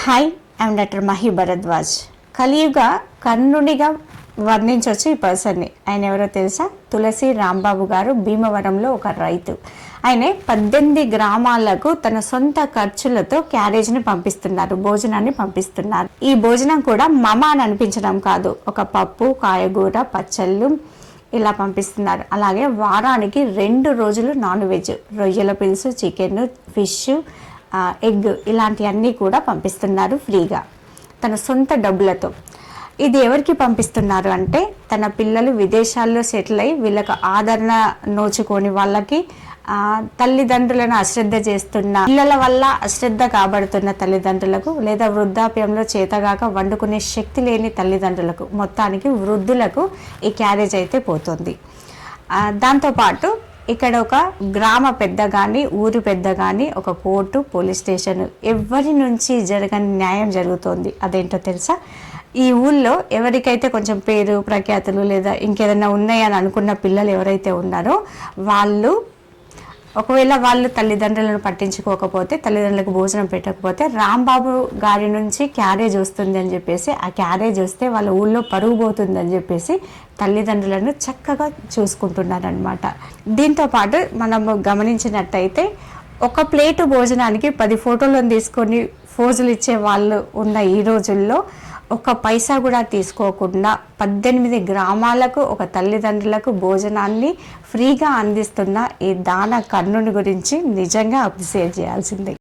Hi, I'm doctor Mahi Bharadwaj. కలియుగ కర్ణునిగా వర్ణించవచ్చు ఈ పర్సన్ని. ఆయన ఎవరో తెలుసా? తులసి రాంబాబు గారు. భీమవరంలో ఒక రైతు. ఆయన 18 గ్రామాలకు తన సొంత ఖర్చులతో క్యారేజ్ని పంపిస్తున్నారు, భోజనాన్ని పంపిస్తున్నారు. ఈ భోజనం కూడా మమ అని అనిపించడం కాదు, ఒక పప్పు, కాయగూర, పచ్చళ్ళు ఇలా పంపిస్తున్నారు. అలాగే వారానికి 2 రోజులు నాన్ వెజ్, రొయ్యల పులుసు, చికెన్, ఫిష్, ఎగ్ ఇలాంటివన్నీ కూడా పంపిస్తున్నారు ఫ్రీగా తన సొంత డబ్బులతో. ఇది ఎవరికి పంపిస్తున్నారు అంటే, తన పిల్లలు విదేశాల్లో సెటిల్ అయ్యి వీళ్ళకి ఆదరణ నోచుకొని వాళ్ళకి తల్లిదండ్రులను అశ్రద్ధ చేస్తున్న పిల్లల వల్ల అశ్రద్ధ కాబడుతున్న తల్లిదండ్రులకు, లేదా వృద్ధాప్యంలో చేతగాక వండుకునే శక్తి లేని తల్లిదండ్రులకు, మొత్తానికి వృద్ధులకు ఈ క్యారేజ్ అయితే పోతుంది. దాంతోపాటు ఇక్కడ ఒక గ్రామ పెద్ద కానీ, ఊరి పెద్ద కానీ, ఒక కోర్టు, పోలీస్ స్టేషన్, ఎవరి నుంచి జరగని న్యాయం జరుగుతోంది. అదేంటో తెలుసా? ఈ ఊళ్ళో ఎవరికైతే కొంచెం పేరు ప్రఖ్యాతులు లేదా ఇంకేదైనా ఉన్నాయని అనుకున్న పిల్లలు ఎవరైతే ఉన్నారో వాళ్ళు, ఒకవేళ వాళ్ళు తల్లిదండ్రులను పట్టించుకోకపోతే, తల్లిదండ్రులకు భోజనం పెట్టకపోతే, రాంబాబు గారి నుంచి క్యారేజ్ వస్తుంది అని చెప్పేసి, ఆ క్యారేజ్ వస్తే వాళ్ళ ఊళ్ళో పరుగు పోతుంది అని చెప్పేసి తల్లిదండ్రులను చక్కగా చూసుకుంటున్నారనమాట. దీంతోపాటు మనం గమనించినట్టయితే ఒక ప్లేటు భోజనానికి 10 ఫోటోలను తీసుకొని ఫోజులు ఇచ్చే వాళ్ళు ఉన్న ఈ రోజుల్లో ఒక పైసా కూడా తీసుకోకుండా 18 గ్రామాలకు ఒక తల్లిదండ్రులకు భోజనాన్ని ఫ్రీగా అందిస్తున్న ఈ దాన కర్ణుని గురించి నిజంగా అప్రిషియేట్ చేయాల్సిందే.